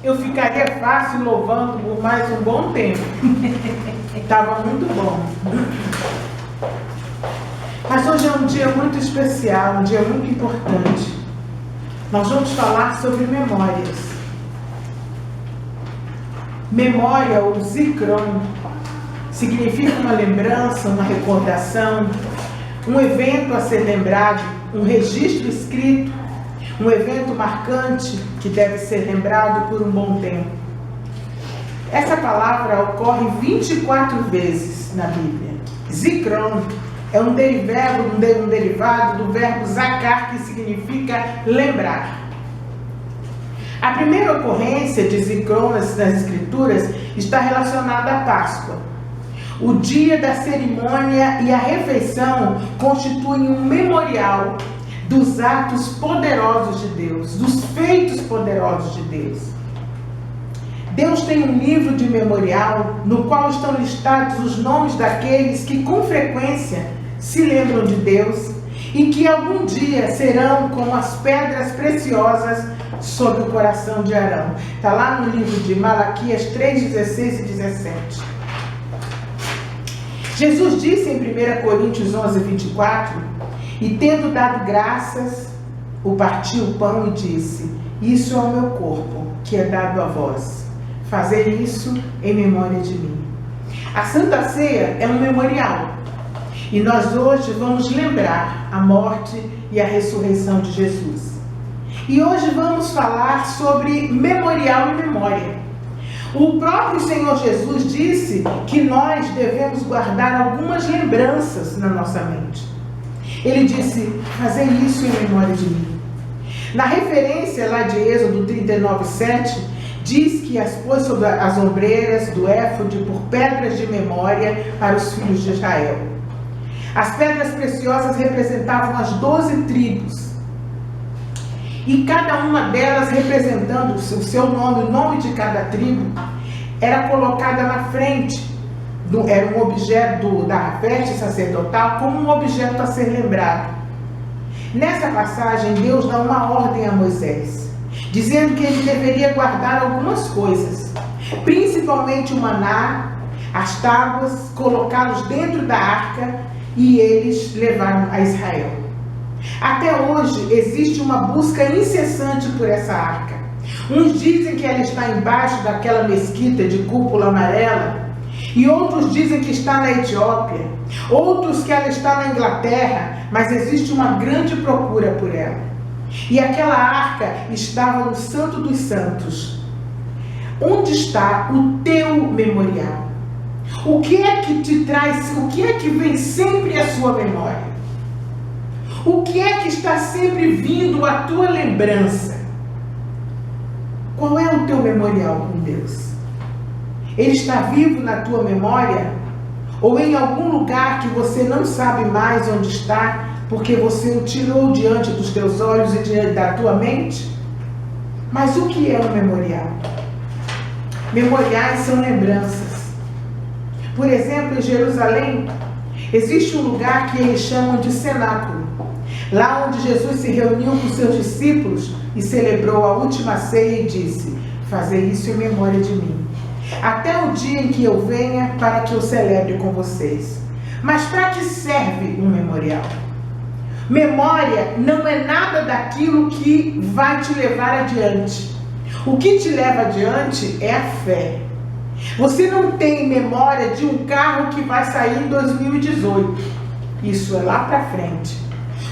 eu ficaria fácil louvando por mais um bom tempo. Estava muito bom. Mas hoje é um dia muito especial, um dia muito importante. Nós vamos falar sobre memórias. Memória, ou zikron, significa uma lembrança, uma recordação, um evento a ser lembrado, um registro escrito, um evento marcante que deve ser lembrado por um bom tempo. Essa palavra ocorre 24 vezes na Bíblia. Zikron é um derivado do verbo zakar, que significa lembrar. A primeira ocorrência de zikron nas Escrituras está relacionada à Páscoa. O dia da cerimônia e a refeição constituem um memorial dos atos poderosos de Deus, dos feitos poderosos de Deus. Deus tem um livro de memorial no qual estão listados os nomes daqueles que com frequência se lembram de Deus e que algum dia serão como as pedras preciosas sobre o coração de Arão. Está lá no livro de Malaquias 3, 16 e 17. Jesus disse em 1 Coríntios 11, 24, e tendo dado graças, partiu o pão e disse: isso é o meu corpo, que é dado a vós. Fazer isso em memória de mim. A Santa Ceia é um memorial. E nós hoje vamos lembrar a morte e a ressurreição de Jesus. E hoje vamos falar sobre memorial e memória. O próprio Senhor Jesus disse que nós devemos guardar algumas lembranças na nossa mente. Ele disse: fazer isso em memória de mim. Na referência lá de Êxodo 39, 7, diz que as pôs sobre as ombreiras do éfode por pedras de memória para os filhos de Israel. As pedras preciosas representavam as 12 tribos. E cada uma delas representando o seu nome, o nome de cada tribo, era colocada na frente. Era um objeto da veste sacerdotal, como um objeto a ser lembrado. Nessa passagem, Deus dá uma ordem a Moisés, dizendo que ele deveria guardar algumas coisas, principalmente o maná, as tábuas, colocá-los dentro da arca e eles levaram a Israel. Até hoje existe uma busca incessante por essa arca. Uns dizem que ela está embaixo daquela mesquita de cúpula amarela, e outros dizem que está na Etiópia, outros que ela está na Inglaterra, mas existe uma grande procura por ela. E aquela arca estava no Santo dos Santos. Onde está o teu memorial? O que é que te traz, o que é que vem sempre à sua memória? O que é que está sempre vindo à tua lembrança? Qual é o teu memorial com Deus? Ele está vivo na tua memória? Ou em algum lugar que você não sabe mais onde está, porque você o tirou diante dos teus olhos e diante da tua mente? Mas o que é um memorial? Memoriais são lembranças. Por exemplo, em Jerusalém, existe um lugar que eles chamam de cenáculo. Lá onde Jesus se reuniu com seus discípulos e celebrou a última ceia e disse: fazer isso em memória de mim, até o dia em que eu venha para que eu celebre com vocês. Mas para que serve um memorial? Memória não é nada daquilo que vai te levar adiante. O que te leva adiante é a fé. Você não tem memória de um carro que vai sair em 2018. Isso é lá para frente.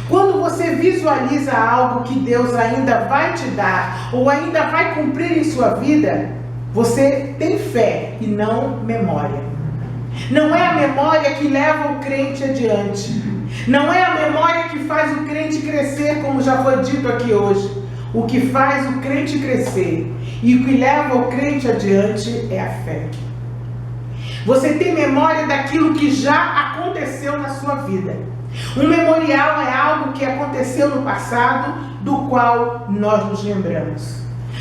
Quando você visualiza algo que Deus ainda vai te dar, ou ainda vai cumprir em sua vida, você tem fé e não memória. Não é a memória que leva o crente adiante. Não é a memória que faz o crente crescer, como já foi dito aqui hoje. O que faz o crente crescer e o que leva o crente adiante é a fé. Você tem memória daquilo que já aconteceu na sua vida. Um memorial é algo que aconteceu no passado, do qual nós nos lembramos.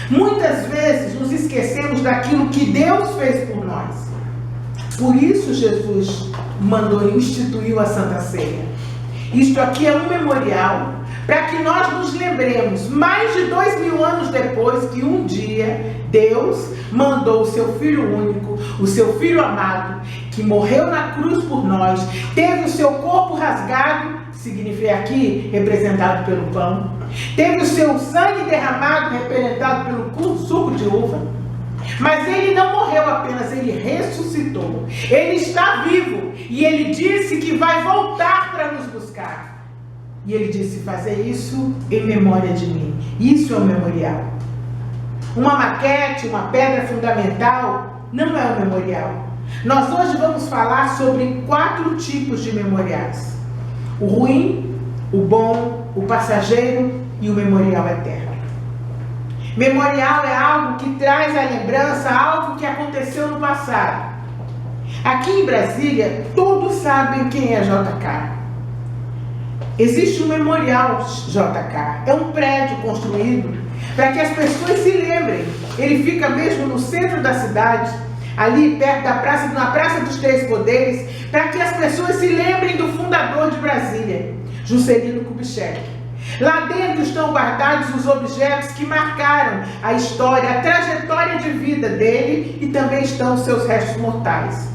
Muitas vezes nos esquecemos daquilo que Deus fez por nós. Por isso Jesus instituiu a Santa Ceia. Isto aqui é um memorial para que nós nos lembremos, mais de 2000 anos depois, que um dia Deus mandou o seu Filho único, o seu Filho amado, que morreu na cruz por nós, teve o seu corpo rasgado, significa aqui representado pelo pão, teve o seu sangue derramado, representado pelo suco de uva, mas ele não morreu apenas, ele ressuscitou, ele está vivo, e ele disse que vai voltar para nos buscar. E ele disse, fazer isso em memória de mim. Isso é um memorial. Uma maquete, uma pedra fundamental, não é um memorial. Nós hoje vamos falar sobre 4 tipos de memoriais. O ruim, o bom, o passageiro e o memorial eterno. Memorial é algo que traz à lembrança algo que aconteceu no passado. Aqui em Brasília, todos sabem quem é JK. Existe um memorial JK, é um prédio construído para que as pessoas se lembrem. Ele fica mesmo no centro da cidade, ali perto da praça, na Praça dos Três Poderes, para que as pessoas se lembrem do fundador de Brasília, Juscelino Kubitschek. Lá dentro estão guardados os objetos que marcaram a história, a trajetória de vida dele, e também estão os seus restos mortais.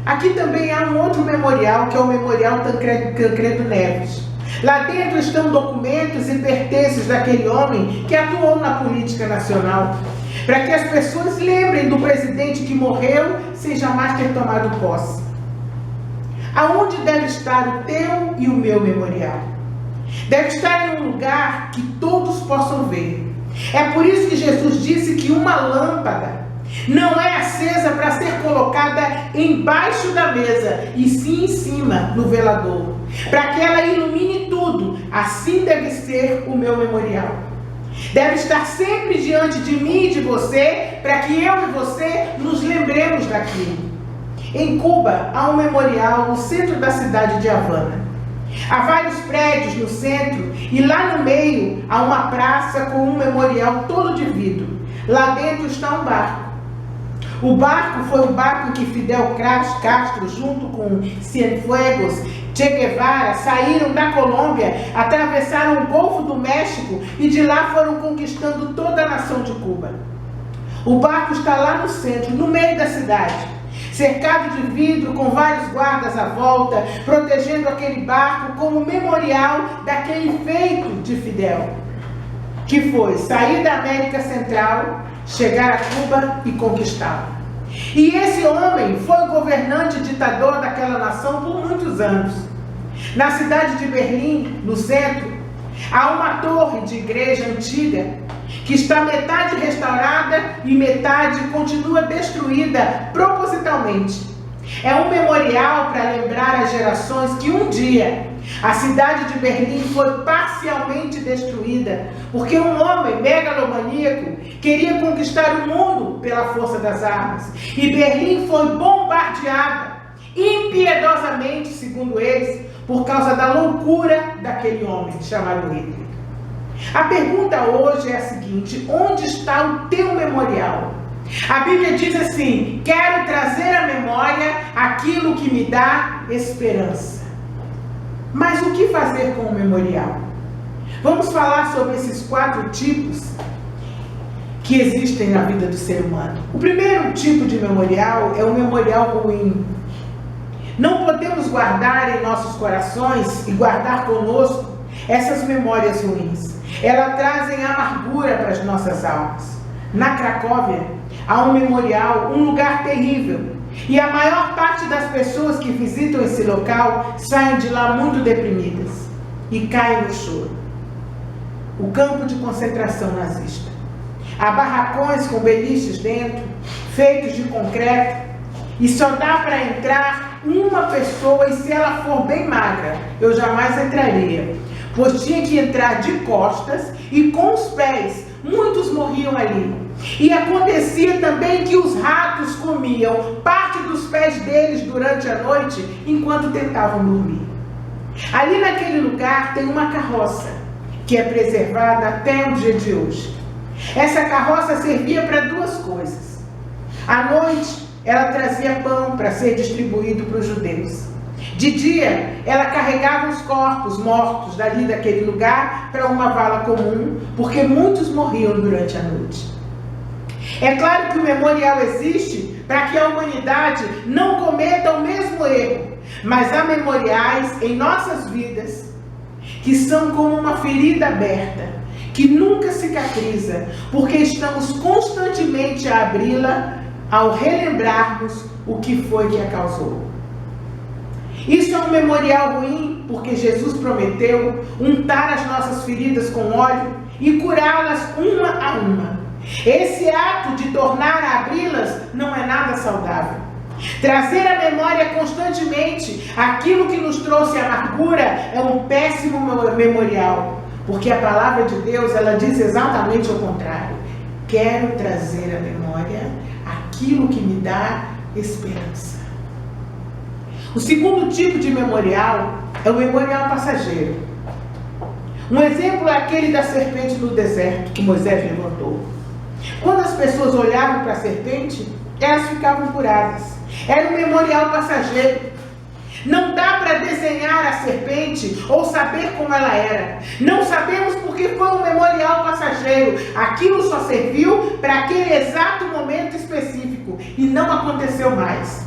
Aqui também há um outro memorial, que é o Memorial Tancredo Neves. Lá dentro estão documentos e pertences daquele homem que atuou na política nacional, para que as pessoas lembrem do presidente que morreu sem jamais ter tomado posse. Aonde deve estar o teu e o meu memorial? Deve estar em um lugar que todos possam ver. É por isso que Jesus disse que uma lâmpada não é acesa para ser colocada embaixo da mesa, e sim em cima, no velador, para que ela ilumine tudo. Assim deve ser o meu memorial. Deve estar sempre diante de mim e de você, para que eu e você nos lembremos daquilo. Em Cuba, há um memorial no centro da cidade de Havana. Há vários prédios no centro, e lá no meio há uma praça com um memorial todo de vidro. Lá dentro está um barco. O barco foi o barco que Fidel Castro, junto com Cienfuegos, Che Guevara, saíram da Colômbia, atravessaram o Golfo do México e de lá foram conquistando toda a nação de Cuba. O barco está lá no centro, no meio da cidade, cercado de vidro, com vários guardas à volta, protegendo aquele barco como memorial daquele feito de Fidel, que foi sair da América Central, chegar a Cuba e conquistá-la. E esse homem foi governante e ditador daquela nação por muitos anos. Na cidade de Berlim, no centro, há uma torre de igreja antiga que está metade restaurada e metade continua destruída propositalmente. É um memorial para lembrar as gerações que um dia a cidade de Berlim foi parcialmente destruída porque um homem megalomaníaco queria conquistar o mundo pela força das armas. E Berlim foi bombardeada impiedosamente, segundo eles, por causa da loucura daquele homem chamado Hitler. A pergunta hoje é a seguinte: onde está o teu memorial? A Bíblia diz assim: quero trazer à memória aquilo que me dá esperança. Mas o que fazer com o memorial? Vamos falar sobre esses 4 tipos que existem na vida do ser humano. O primeiro tipo de memorial é o memorial ruim. Não podemos guardar em nossos corações e guardar conosco essas memórias ruins. Elas trazem amargura para as nossas almas. Na Cracóvia, há um memorial, um lugar terrível. E a maior parte das pessoas que visitam esse local saem de lá muito deprimidas e caem no choro. O campo de concentração nazista. Há barracões com beliches dentro, feitos de concreto, e só dá para entrar uma pessoa, e se ela for bem magra, eu jamais entraria, pois tinha que entrar de costas e com os pés. Muitos morriam ali. E acontecia também que os ratos comiam parte dos pés deles durante a noite, enquanto tentavam dormir. Ali naquele lugar tem uma carroça, que é preservada até o dia de hoje. Essa carroça servia para 2 coisas. À noite, ela trazia pão para ser distribuído para os judeus. De dia, ela carregava os corpos mortos dali daquele lugar para uma vala comum, porque muitos morriam durante a noite. É claro que o memorial existe para que a humanidade não cometa o mesmo erro, mas há memoriais em nossas vidas que são como uma ferida aberta, que nunca cicatriza, porque estamos constantemente a abri-la ao relembrarmos o que foi que a causou. Isso é um memorial ruim, porque Jesus prometeu untar as nossas feridas com óleo e curá-las uma a uma. Esse ato de tornar a abri-las não é nada saudável. Trazer à memória constantemente aquilo que nos trouxe amargura é um péssimo memorial, porque a palavra de Deus, ela diz exatamente o contrário. Quero trazer à memória aquilo que me dá esperança. O segundo tipo de memorial é o memorial passageiro. Um exemplo é aquele da serpente no deserto que Moisés levantou. Quando as pessoas olhavam para a serpente, elas ficavam curadas. Era um memorial passageiro. Não dá para desenhar a serpente ou saber como ela era. Não sabemos porque foi um memorial passageiro. Aquilo só serviu para aquele exato momento específico e não aconteceu mais.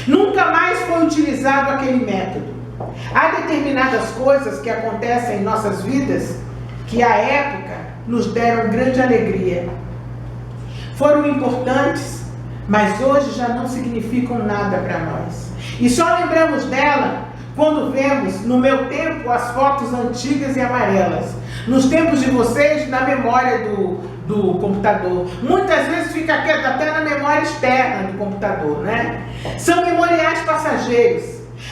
Nunca mais foi utilizado aquele método. Há determinadas coisas que acontecem em nossas vidas que à época nos deram grande alegria. Foram importantes, mas hoje já não significam nada para nós. E só lembramos dela quando vemos, no meu tempo, as fotos antigas e amarelas. Nos tempos de vocês, na memória do computador. Muitas vezes fica até na memória externa do computador, né? São memoriais passageiros.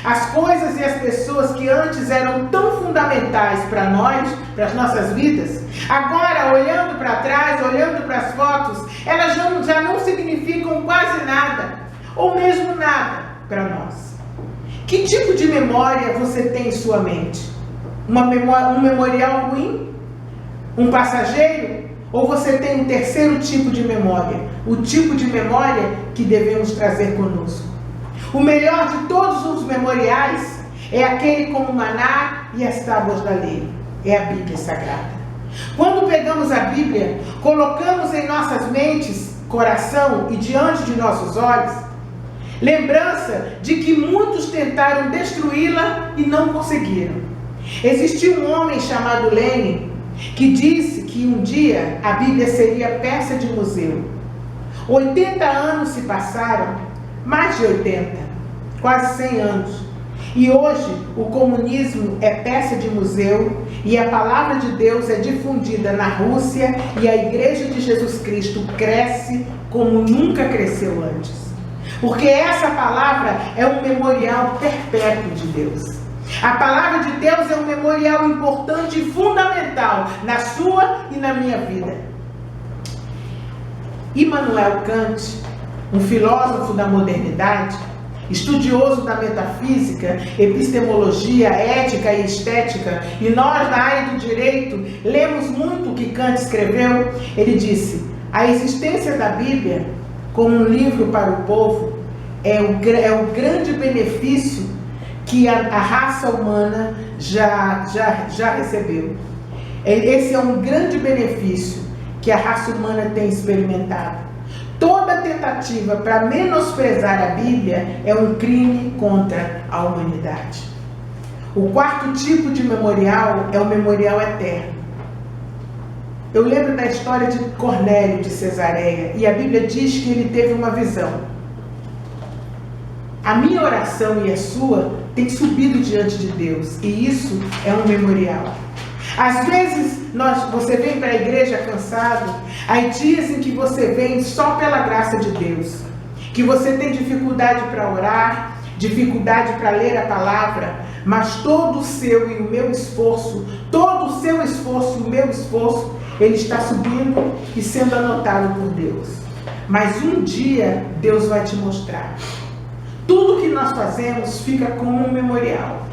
As coisas e as pessoas que antes eram tão fundamentais para nós, para as nossas vidas, agora, olhando para trás, olhando para as fotos, elas já não significam quase nada, ou mesmo nada para nós. Que tipo de memória você tem em sua mente? Um memorial ruim? Um passageiro? Ou você tem um terceiro tipo de memória? O tipo de memória que devemos trazer conosco. O melhor de todos os memoriais é aquele como o maná e as tábuas da lei. É a Bíblia Sagrada. Quando pegamos a Bíblia, colocamos em nossas mentes, coração e diante de nossos olhos, lembrança de que muitos tentaram destruí-la e não conseguiram. Existiu um homem chamado Lenin que disse que um dia a Bíblia seria peça de museu. 80 anos se passaram, mais de 80, quase 100 anos. E hoje o comunismo é peça de museu e a palavra de Deus é difundida na Rússia e a Igreja de Jesus Cristo cresce como nunca cresceu antes. Porque essa palavra é um memorial perpétuo de Deus. A palavra de Deus é um memorial importante e fundamental na sua e na minha vida. Immanuel Kant, um filósofo da modernidade, estudioso da metafísica, epistemologia, ética e estética, e nós na área do direito lemos muito o que Kant escreveu. Ele disse: a existência da Bíblia como um livro para o povo é o grande benefício que a raça humana já recebeu. Esse é um grande benefício que a raça humana tem experimentado. Toda tentativa para menosprezar a Bíblia é um crime contra a humanidade. O quarto tipo de memorial é o memorial eterno. Eu lembro da história de Cornélio de Cesareia, e a Bíblia diz que ele teve uma visão. A minha oração e a sua tem subido diante de Deus, e isso é um memorial. Às vezes você vem para a igreja cansado, há dias em que você vem só pela graça de Deus, que você tem dificuldade para orar, dificuldade para ler a palavra, mas todo o seu e o meu esforço, todo o seu esforço e o meu esforço, ele está subindo e sendo anotado por Deus. Mas um dia Deus vai te mostrar. Tudo que nós fazemos fica como um memorial.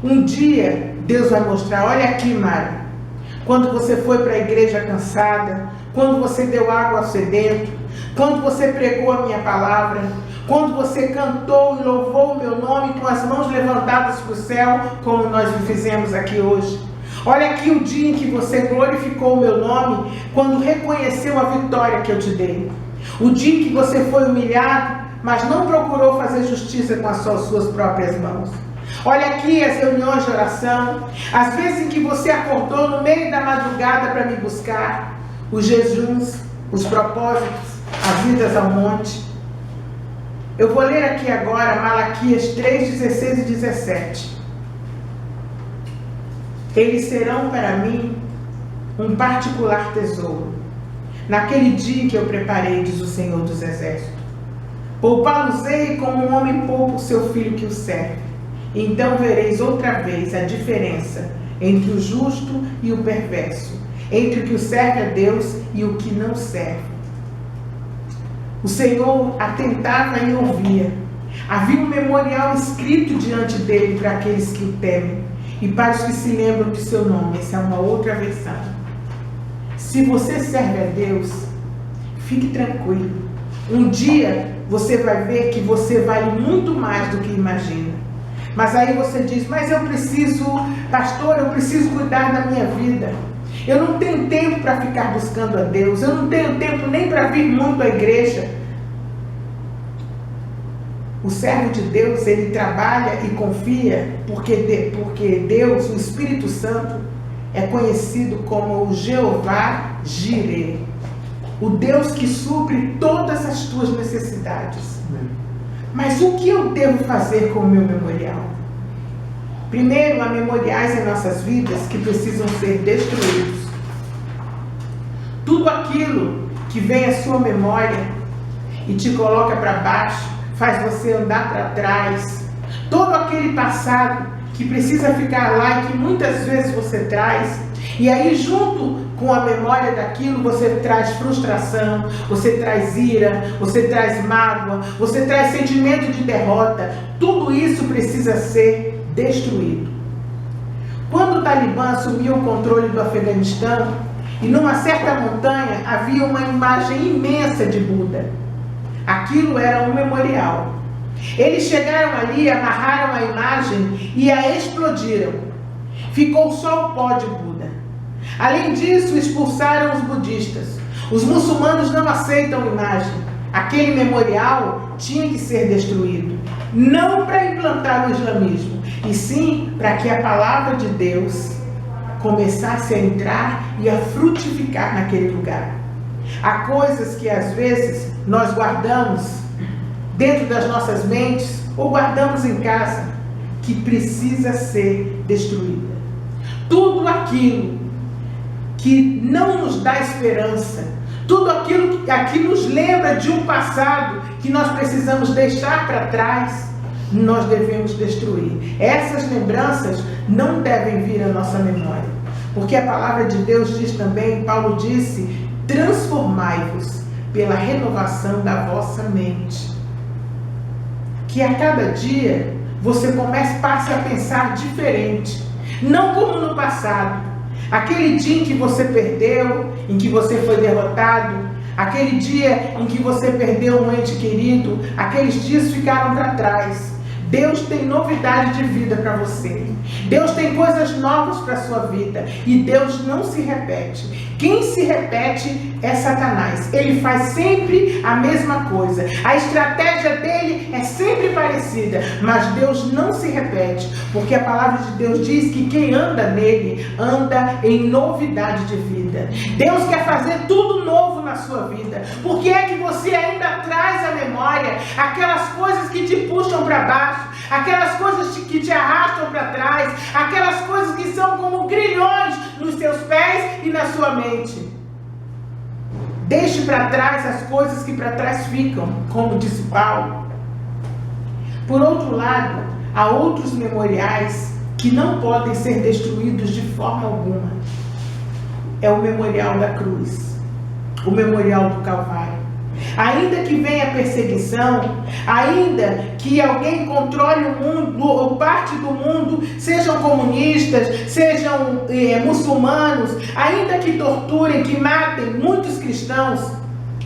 Um dia Deus vai mostrar: olha aqui, Mari, quando você foi para a igreja cansada, quando você deu água ao sedento, quando você pregou a minha palavra, Quando você cantou e louvou o meu nome com as mãos levantadas para o céu, como nós fizemos aqui hoje. Olha aqui o dia em que você glorificou o meu nome, quando reconheceu a vitória que eu te dei. O dia em que você foi humilhado, mas não procurou fazer justiça com as suas próprias mãos. Olha aqui as reuniões de oração, as vezes em que você acordou no meio da madrugada para me buscar, os jejuns, os propósitos, as idas ao monte. Eu vou ler aqui agora Malaquias 3, 16 e 17. Eles serão para mim um particular tesouro, naquele dia que eu preparei, diz o Senhor dos Exércitos. Poupá-los-ei como um homem poupa o seu filho que o serve. Então vereis outra vez a diferença entre o justo e o perverso, entre o que o serve a Deus e o que não serve. O Senhor atentava e ouvia. Havia um memorial escrito diante dele para aqueles que o temem e para os que se lembram de seu nome. Essa é uma outra versão. Se você serve a Deus, fique tranquilo. Um dia você vai ver que você vale muito mais do que imagina. Mas aí você diz, mas eu preciso, pastor, eu preciso cuidar da minha vida. Eu não tenho tempo para ficar buscando a Deus. Eu não tenho tempo nem para vir muito à igreja. O servo de Deus, ele trabalha e confia porque Deus, o Espírito Santo, é conhecido como o Jeová Jireh, o Deus que supre todas as tuas necessidades. Mas o que eu devo fazer com o meu memorial? Primeiro, há memoriais em nossas vidas que precisam ser destruídos. Tudo aquilo que vem à sua memória e te coloca para baixo, faz você andar para trás. Todo aquele passado que precisa ficar lá e que muitas vezes você traz. E aí, junto com a memória daquilo, você traz frustração, você traz ira, você traz mágoa, você traz sentimento de derrota. Tudo isso precisa ser destruído. Quando o Talibã assumiu o controle do Afeganistão, e numa certa montanha havia uma imagem imensa de Buda. Aquilo era um memorial. Eles chegaram ali, amarraram a imagem e a explodiram. Ficou só o pó de Buda. Além disso, expulsaram os budistas. Os muçulmanos não aceitam imagem. Aquele memorial tinha que ser destruído. Não para implantar o islamismo, e sim para que a palavra de Deus começasse a entrar e a frutificar naquele lugar. Há coisas que às vezes nós guardamos dentro das nossas mentes ou guardamos em casa que precisa ser destruída. Tudo aquilo que não nos dá esperança, tudo aquilo que nos lembra de um passado que nós precisamos deixar para trás, nós devemos destruir. Essas lembranças não devem vir à nossa memória, porque a palavra de Deus diz também, Paulo disse, transformai-vos pela renovação da vossa mente. Que a cada dia você passe a pensar diferente, não como no passado. Aquele dia em que você perdeu, em que você foi derrotado, aquele dia em que você perdeu um ente querido, aqueles dias ficaram para trás. Deus tem novidade de vida para você. Deus tem coisas novas para a sua vida. E Deus não se repete. Quem se repete é Satanás. Ele faz sempre a mesma coisa. A estratégia dele é sempre parecida. Mas Deus não se repete. Porque a palavra de Deus diz que quem anda nele, anda em novidade de vida. Deus quer fazer tudo novo na sua vida. Por que é que você ainda traz à memória aquelas coisas que te puxam para baixo? Aquelas coisas que te arrastam para trás, aquelas coisas que são como grilhões nos seus pés e na sua mente. Deixe para trás as coisas que para trás ficam, como disse Paulo. Por outro lado, há outros memoriais que não podem ser destruídos de forma alguma. É o memorial da cruz, o memorial do Calvário. Ainda que venha perseguição, ainda que alguém controle o mundo ou parte do mundo, sejam comunistas, sejam muçulmanos, ainda que torturem, que matem muitos cristãos,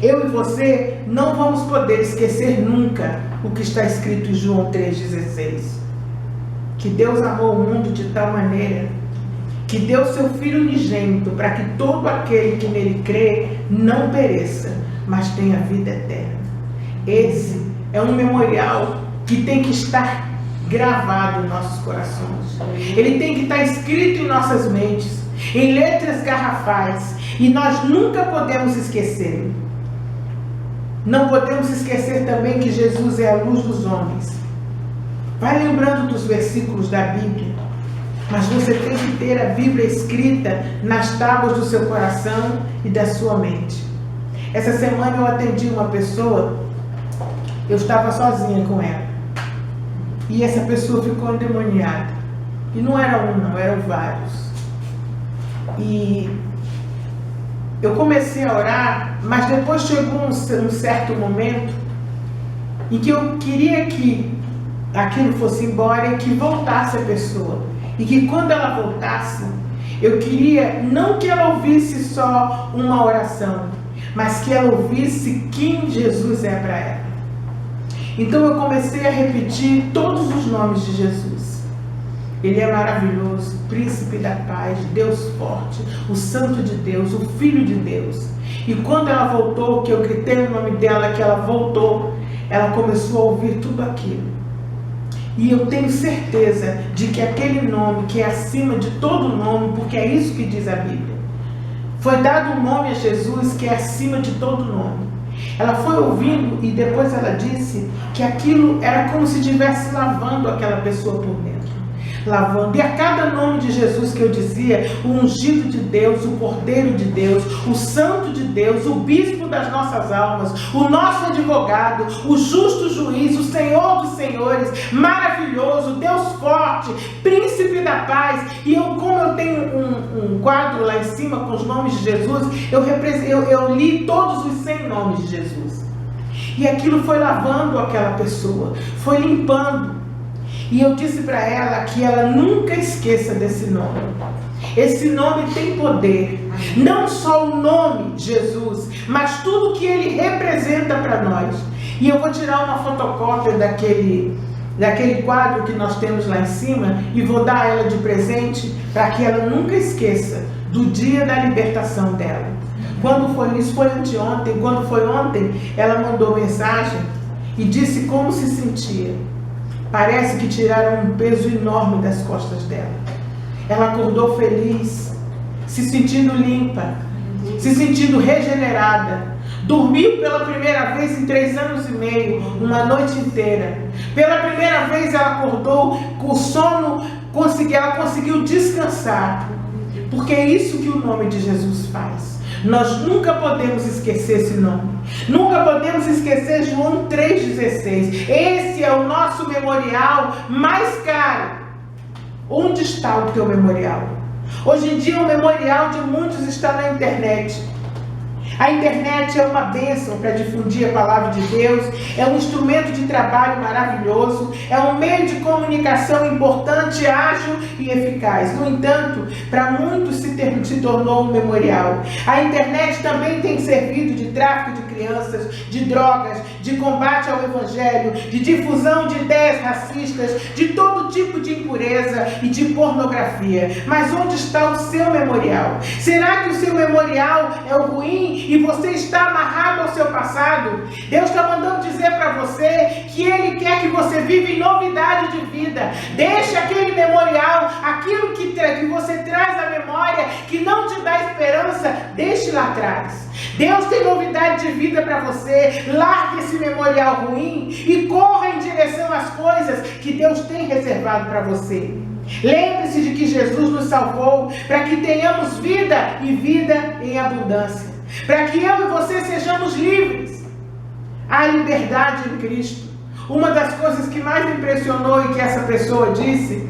eu e você não vamos poder esquecer nunca o que está escrito em João 3,16. Que Deus amou o mundo de tal maneira que deu seu Filho unigênito para que todo aquele que nele crê não pereça, mas tenha vida eterna. Esse é um memorial que tem que estar gravado em nossos corações. Ele tem que estar escrito em nossas mentes, em letras garrafais, e nós nunca podemos esquecer. Não podemos esquecer também que Jesus é a luz dos homens. Vai lembrando dos versículos da Bíblia, mas você tem que ter a Bíblia escrita nas tábuas do seu coração e da sua mente. Essa semana eu atendi uma pessoa, eu estava sozinha com ela, e essa pessoa ficou endemoniada. E não era um, não, eram vários. E eu comecei a orar, mas depois chegou um certo momento em que eu queria que aquilo fosse embora e que voltasse a pessoa. E que quando ela voltasse, eu queria não que ela ouvisse só uma oração, mas que ela ouvisse quem Jesus é para ela. Então eu comecei a repetir todos os nomes de Jesus. Ele é maravilhoso, príncipe da paz, Deus forte, o santo de Deus, o filho de Deus. E quando ela voltou, que eu gritei o nome dela, que ela voltou, ela começou a ouvir tudo aquilo. E eu tenho certeza de que aquele nome, que é acima de todo nome, porque é isso que diz a Bíblia, foi dado um nome a Jesus que é acima de todo nome. Ela foi ouvindo e depois ela disse que aquilo era como se estivesse lavando aquela pessoa por dentro. Lavando. E a cada nome de Jesus que eu dizia, o ungido de Deus, o Cordeiro de Deus, o Santo de Deus, o Bispo das nossas almas, o nosso advogado, o justo juiz, o Senhor dos senhores, maravilhoso, Deus forte, príncipe da paz. E eu, como eu tenho um quadro lá em cima com os nomes de Jesus, eu li todos os 100 nomes de Jesus. E aquilo foi lavando aquela pessoa, foi limpando. E eu disse para ela que ela nunca esqueça desse nome. Esse nome tem poder. Não só o nome Jesus, mas tudo que ele representa para nós. E eu vou tirar uma fotocópia daquele quadro que nós temos lá em cima e vou dar a ela de presente para que ela nunca esqueça do dia da libertação dela. Quando foi isso? Foi anteontem. Quando foi ontem, ela mandou mensagem e disse como se sentia. Parece que tiraram um peso enorme das costas dela. Ela acordou feliz, se sentindo limpa, se sentindo regenerada. Dormiu pela primeira vez em 3 anos e meio, uma noite inteira. Pela primeira vez ela acordou com o sono, ela conseguiu descansar. Porque é isso que o nome de Jesus faz. Nós nunca podemos esquecer esse nome. Nunca podemos esquecer João 3,16. Esse é o nosso memorial mais caro. Onde está o teu memorial? Hoje em dia o memorial de muitos está na internet. A internet é uma bênção para difundir a palavra de Deus, é um instrumento de trabalho maravilhoso, é um meio de comunicação importante, ágil e eficaz. No entanto, para muitos se tornou um memorial. A internet também tem servido de tráfico de crianças, de drogas, de combate ao evangelho, de difusão de ideias racistas, de todo tipo de impureza e de pornografia. Mas onde está o seu memorial? Será que o seu memorial é o ruim e você está amarrado ao seu passado? Deus está mandando dizer para você que Ele quer que você viva em novidade de vida. Deixe aquele memorial, aquilo que você traz à memória, que não te dá esperança, deixe lá atrás. Deus tem novidade de vida para você. Largue esse memorial ruim e corra em direção às coisas que Deus tem reservado para você. Lembre-se de que Jesus nos salvou para que tenhamos vida e vida em abundância. Para que eu e você sejamos livres. Há liberdade em Cristo. Uma das coisas que mais me impressionou e que essa pessoa disse,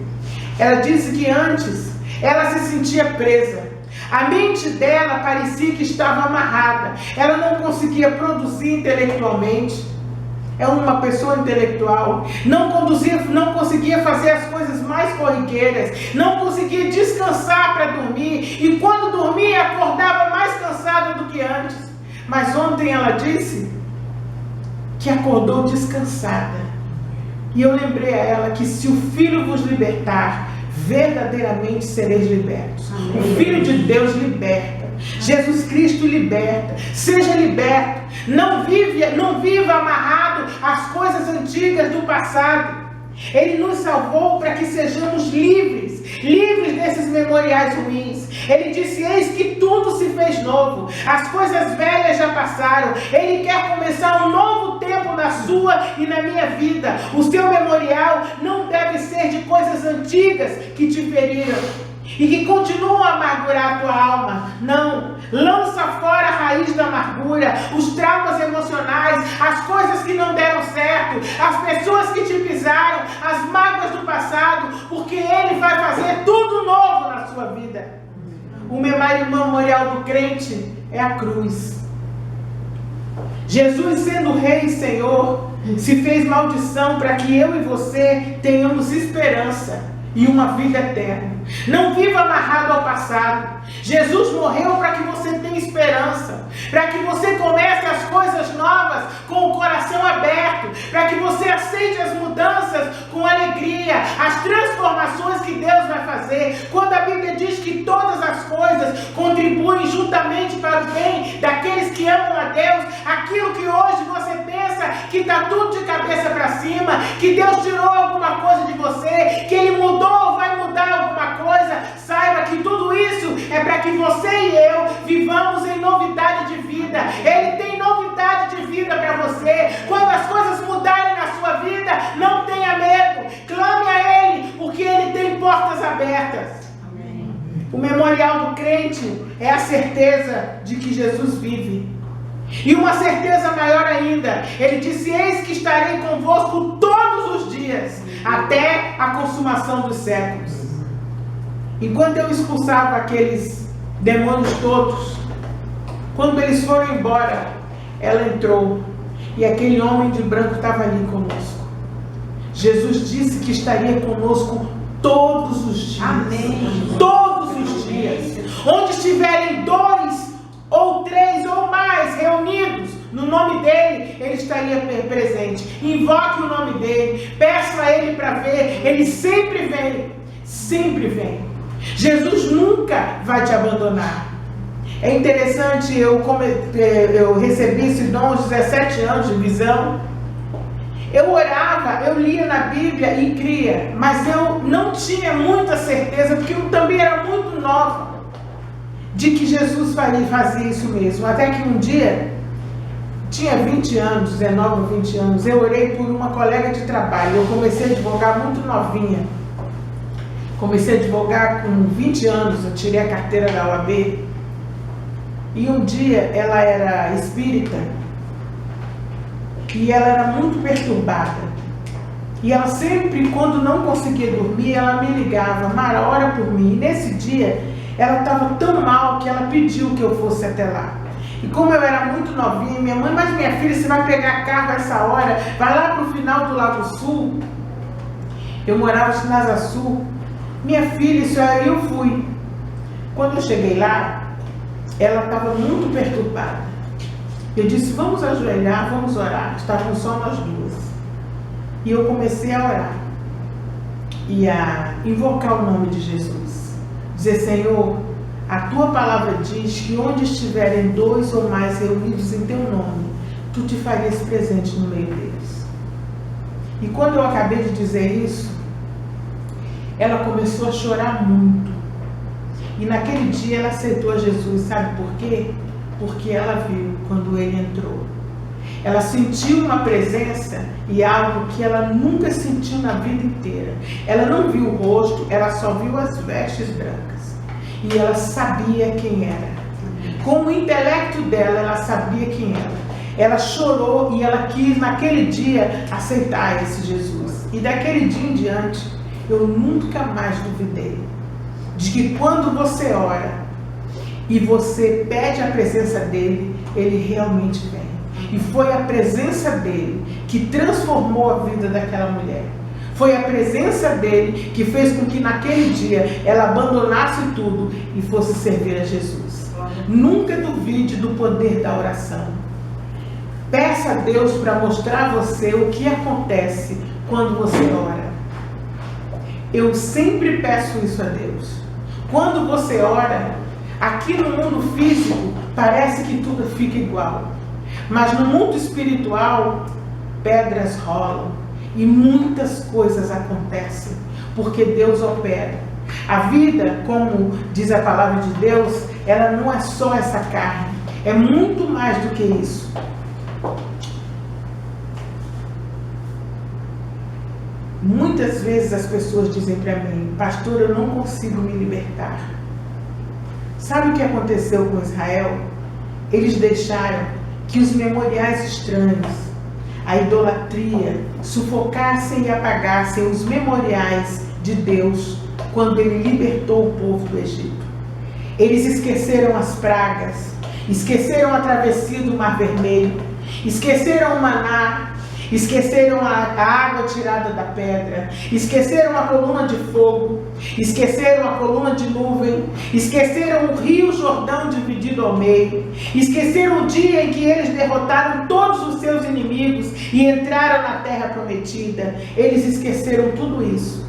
ela disse que antes ela se sentia presa. A mente dela parecia que estava amarrada. Ela não conseguia produzir intelectualmente. É uma pessoa intelectual. Não conseguia fazer as coisas mais corriqueiras. Não conseguia descansar para dormir. E quando dormia, acordava mais cansada do que antes. Mas ontem ela disse que acordou descansada. E eu lembrei a ela que se o Filho vos libertar, verdadeiramente sereis libertos. Amém. O Filho de Deus liberta. Jesus Cristo liberta. Seja liberto. Não viva amarrado às coisas antigas do passado. Ele nos salvou para que sejamos livres desses memoriais ruins. Ele disse: eis que tudo se fez novo, as coisas velhas já passaram. Ele quer começar um novo tempo na sua e na minha vida. O seu memorial não deve ser de coisas antigas que te feriram e que continuam a amargurar a tua alma. Não, lança fora a raiz da amargura, os traumas emocionais, as coisas que não deram certo, as pessoas que te pisaram, as mágoas do passado, porque Ele vai fazer tudo novo na sua vida. O memorial do crente é a cruz. Jesus, sendo Rei e Senhor, se fez maldição para que eu e você tenhamos esperança e uma vida eterna. Não viva amarrado ao passado. Jesus morreu para que você tenha esperança, para que você comece as coisas novas com o coração aberto, para que você aceite as mudanças com alegria, as transformações que Deus vai fazer. Quando a Bíblia diz que todas as coisas contribuem juntamente para o bem daqueles que amam a Deus, aquilo que hoje você pensa que está tudo de cabeça para cima, que Deus tirou alguma coisa de você, que Ele mudou ou vai mudar alguma coisa, saiba que tudo isso é para que você e eu vivamos em novidade de vida. Ele tem novidade de vida para você. Quando as coisas mudarem na sua vida, não tenha medo, clame a Ele, porque Ele tem portas abertas. Amém. O memorial do crente é a certeza de que Jesus vive. E uma certeza maior ainda, Ele disse: eis que estarei convosco todos os dias, até a consumação dos séculos. Enquanto eu expulsava aqueles demônios todos, quando eles foram embora, ela entrou e aquele homem de branco estava ali conosco. Jesus disse que estaria conosco todos os dias. Amém. Todos os dias. Onde estiverem 2 ou 3 ou mais reunidos no nome dele, ele estaria presente. Invoque o nome dele, peça a ele para ver. Ele sempre vem, sempre vem. Jesus nunca vai te abandonar. É interessante, eu recebi esse dom aos 17 anos de visão. Eu orava, eu lia na Bíblia e cria, mas eu não tinha muita certeza, porque eu também era muito nova, de que Jesus fazia isso mesmo. Até que um dia, tinha 20 anos, 19 ou 20 anos, eu orei por uma colega de trabalho. Eu comecei a advogar muito novinha. Comecei a advogar com 20 anos, eu tirei a carteira da OAB. E um dia ela era espírita e ela era muito perturbada. E ela sempre, quando não conseguia dormir, ela me ligava: Mara, ora por mim. E nesse dia, ela estava tão mal que ela pediu que eu fosse até lá. E como eu era muito novinha, minha mãe: mas minha filha, você vai pegar carro essa hora, vai lá para o final do Lago Sul. Eu morava em Nasa Sul. Minha filha, isso aí eu fui. Quando eu cheguei lá, ela estava muito perturbada. Eu disse: vamos ajoelhar, vamos orar. Estávamos só nós duas. E eu comecei a orar e a invocar o nome de Jesus. Dizer: Senhor, a tua palavra diz que onde estiverem 2 ou mais reunidos em teu nome, tu te farias presente no meio deles. E quando eu acabei de dizer isso, ela começou a chorar muito. E naquele dia ela aceitou a Jesus. Sabe por quê? Porque ela viu quando ele entrou. Ela sentiu uma presença e algo que ela nunca sentiu na vida inteira. Ela não viu o rosto, ela só viu as vestes brancas. E ela sabia quem era. Com o intelecto dela, ela sabia quem era. Ela chorou e ela quis naquele dia aceitar esse Jesus. E daquele dia em diante, eu nunca mais duvidei de que quando você ora e você pede a presença dele, ele realmente vem. E foi a presença dele que transformou a vida daquela mulher. Foi a presença dele que fez com que naquele dia ela abandonasse tudo e fosse servir a Jesus. Nunca duvide do poder da oração. Peça a Deus para mostrar a você o que acontece quando você ora. Eu sempre peço isso a Deus. Quando você ora, aqui no mundo físico parece que tudo fica igual. Mas no mundo espiritual, pedras rolam e muitas coisas acontecem, porque Deus opera. A vida, como diz a palavra de Deus, ela não é só essa carne, é muito mais do que isso. Muitas vezes as pessoas dizem para mim: pastor, eu não consigo me libertar. Sabe o que aconteceu com Israel? Eles deixaram que os memoriais estranhos, a idolatria, sufocassem e apagassem os memoriais de Deus quando Ele libertou o povo do Egito. Eles esqueceram as pragas, esqueceram a travessia do Mar Vermelho, esqueceram o maná, esqueceram a água tirada da pedra, esqueceram a coluna de fogo, esqueceram a coluna de nuvem, esqueceram o rio Jordão dividido ao meio, esqueceram o dia em que eles derrotaram todos os seus inimigos e entraram na terra prometida. Eles esqueceram tudo isso.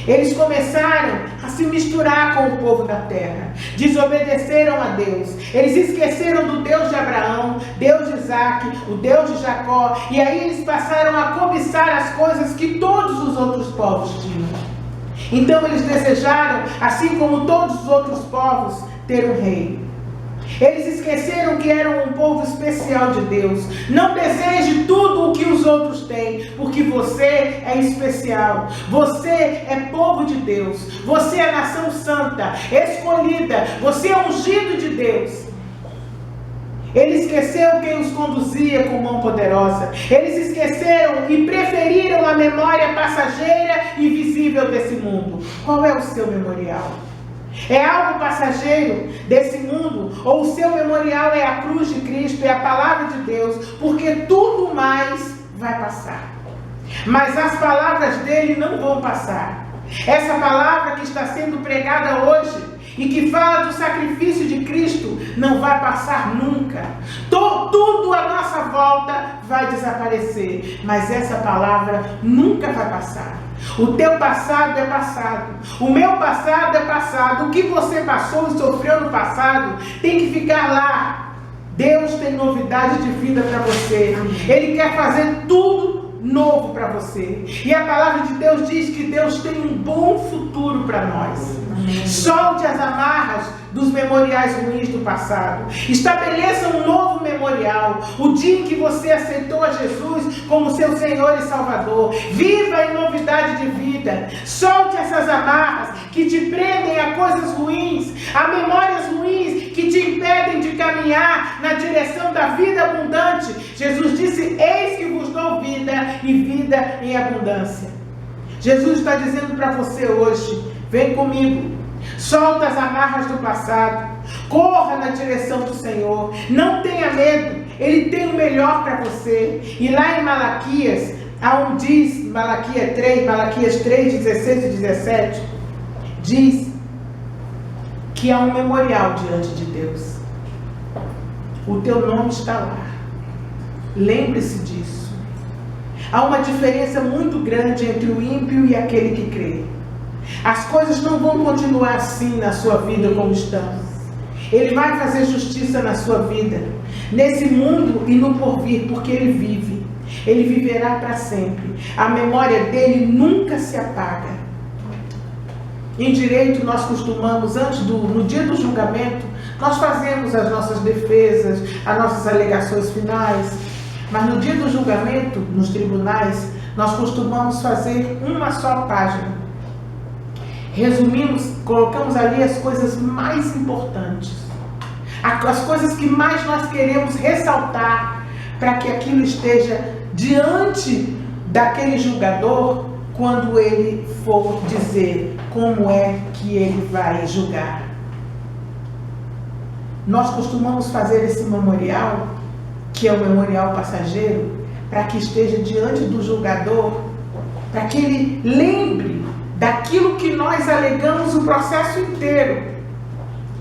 Eles começaram a se misturar com o povo da terra, desobedeceram a Deus, eles esqueceram do Deus de Abraão, Deus de Isaac, o Deus de Jacó, e aí eles passaram a cobiçar as coisas que todos os outros povos tinham. Então eles desejaram, assim como todos os outros povos, ter um rei. Eles esqueceram que eram um povo especial de Deus. Não deseje tudo o que os outros têm, porque você é especial. Você é povo de Deus. Você é nação santa, escolhida. Você é ungido de Deus. Ele esqueceu quem os conduzia com mão poderosa. Eles esqueceram e preferiram a memória passageira e visível desse mundo. Qual é o seu memorial? É algo passageiro desse mundo? Ou o seu memorial é a cruz de Cristo, é a palavra de Deus? Porque tudo mais vai passar. Mas as palavras dele não vão passar. Essa palavra que está sendo pregada hoje e que fala do sacrifício de Cristo não vai passar nunca. Tudo à nossa volta vai desaparecer, mas essa palavra nunca vai passar. O teu passado é passado, o meu passado é passado, o que você passou e sofreu no passado tem que ficar lá. Deus tem novidade de vida para você. Ele quer fazer tudo novo para você. E a palavra de Deus diz que Deus tem um bom futuro para nós. Solte as amarras dos memoriais ruins do passado. Estabeleça um novo memorial. O dia em que você aceitou a Jesus como seu Senhor e Salvador. Viva em novidade de vida. Solte essas amarras que te prendem a coisas ruins, a memórias ruins que te impedem de caminhar na direção da vida abundante. Jesus disse: eis que vos dou vida e vida em abundância. Jesus está dizendo para você hoje: vem comigo, solta as amarras do passado, corra na direção do Senhor, não tenha medo, Ele tem o melhor para você. E lá em Malaquias, aonde diz, Malaquias 3, 16 e 17, diz que há um memorial diante de Deus. O teu nome está lá. Lembre-se disso. Há uma diferença muito grande entre o ímpio e aquele que crê. As coisas não vão continuar assim na sua vida como estão. Ele vai fazer justiça na sua vida, nesse mundo e no porvir, porque Ele vive. Ele viverá para sempre. A memória dele nunca se apaga. Em direito, nós costumamos, no dia do julgamento, nós fazemos as nossas defesas, as nossas alegações finais. Mas no dia do julgamento, nos tribunais, nós costumamos fazer uma só página. Resumimos, colocamos ali as coisas mais importantes, as coisas que mais nós queremos ressaltar, para que aquilo esteja diante daquele julgador, quando ele for dizer como é que ele vai julgar. Nós costumamos fazer esse memorial, que é o memorial passageiro, para que esteja diante do julgador, para que ele lembre daquilo que nós alegamos o processo inteiro,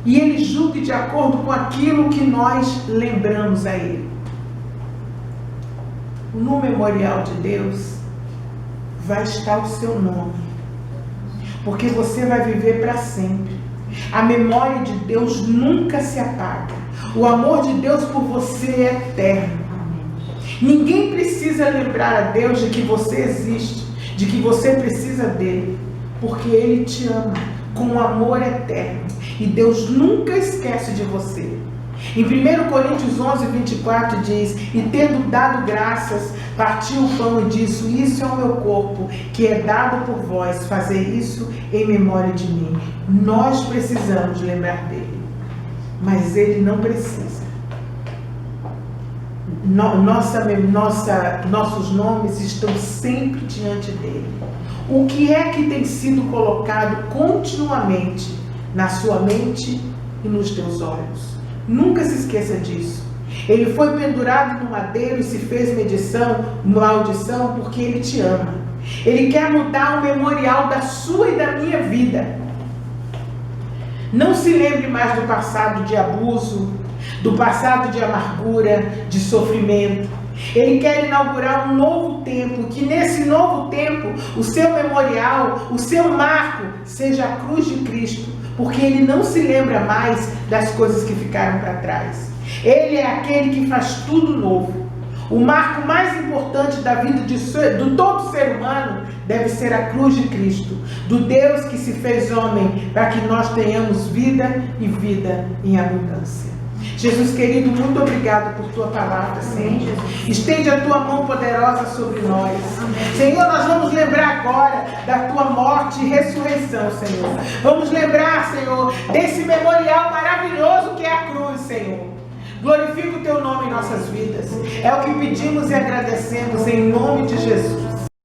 e ele julgue de acordo com aquilo que nós lembramos a ele. no memorial de Deus vai estar o seu nome, porque você vai viver para sempre. A memória de Deus nunca se apaga. O amor de Deus por você é eterno. Ninguém precisa lembrar a Deus de que você existe, de que você precisa dele, porque ele te ama com um amor eterno. E Deus nunca esquece de você. Em 1 Coríntios 11, 24 diz: e tendo dado graças, partiu o pão e disse: isso é o meu corpo, que é dado por vós, fazer isso em memória de mim. Nós precisamos lembrar dele, mas ele não precisa. Nossos nomes estão sempre diante dele. O que é que tem sido colocado continuamente na sua mente e nos teus olhos? Nunca se esqueça disso. Ele foi pendurado no madeiro e se fez maldição porque ele te ama. Ele quer mudar o memorial da sua e da minha vida. Não se lembre mais do passado de abuso, do passado de amargura, de sofrimento. Ele quer inaugurar um novo tempo, que nesse novo tempo o seu memorial, o seu marco seja a cruz de Cristo, porque ele não se lembra mais das coisas que ficaram para trás. Ele é aquele que faz tudo novo. O marco mais importante da vida do todo ser humano deve ser a cruz de Cristo, do Deus que se fez homem para que nós tenhamos vida e vida em abundância. Jesus querido, muito obrigado por tua palavra, Senhor. Estende a tua mão poderosa sobre nós. Senhor, nós vamos lembrar agora da tua morte e ressurreição, Senhor. Vamos lembrar, Senhor, desse memorial maravilhoso que é a cruz, Senhor. Glorifica o teu nome em nossas vidas. É o que pedimos e agradecemos em nome de Jesus.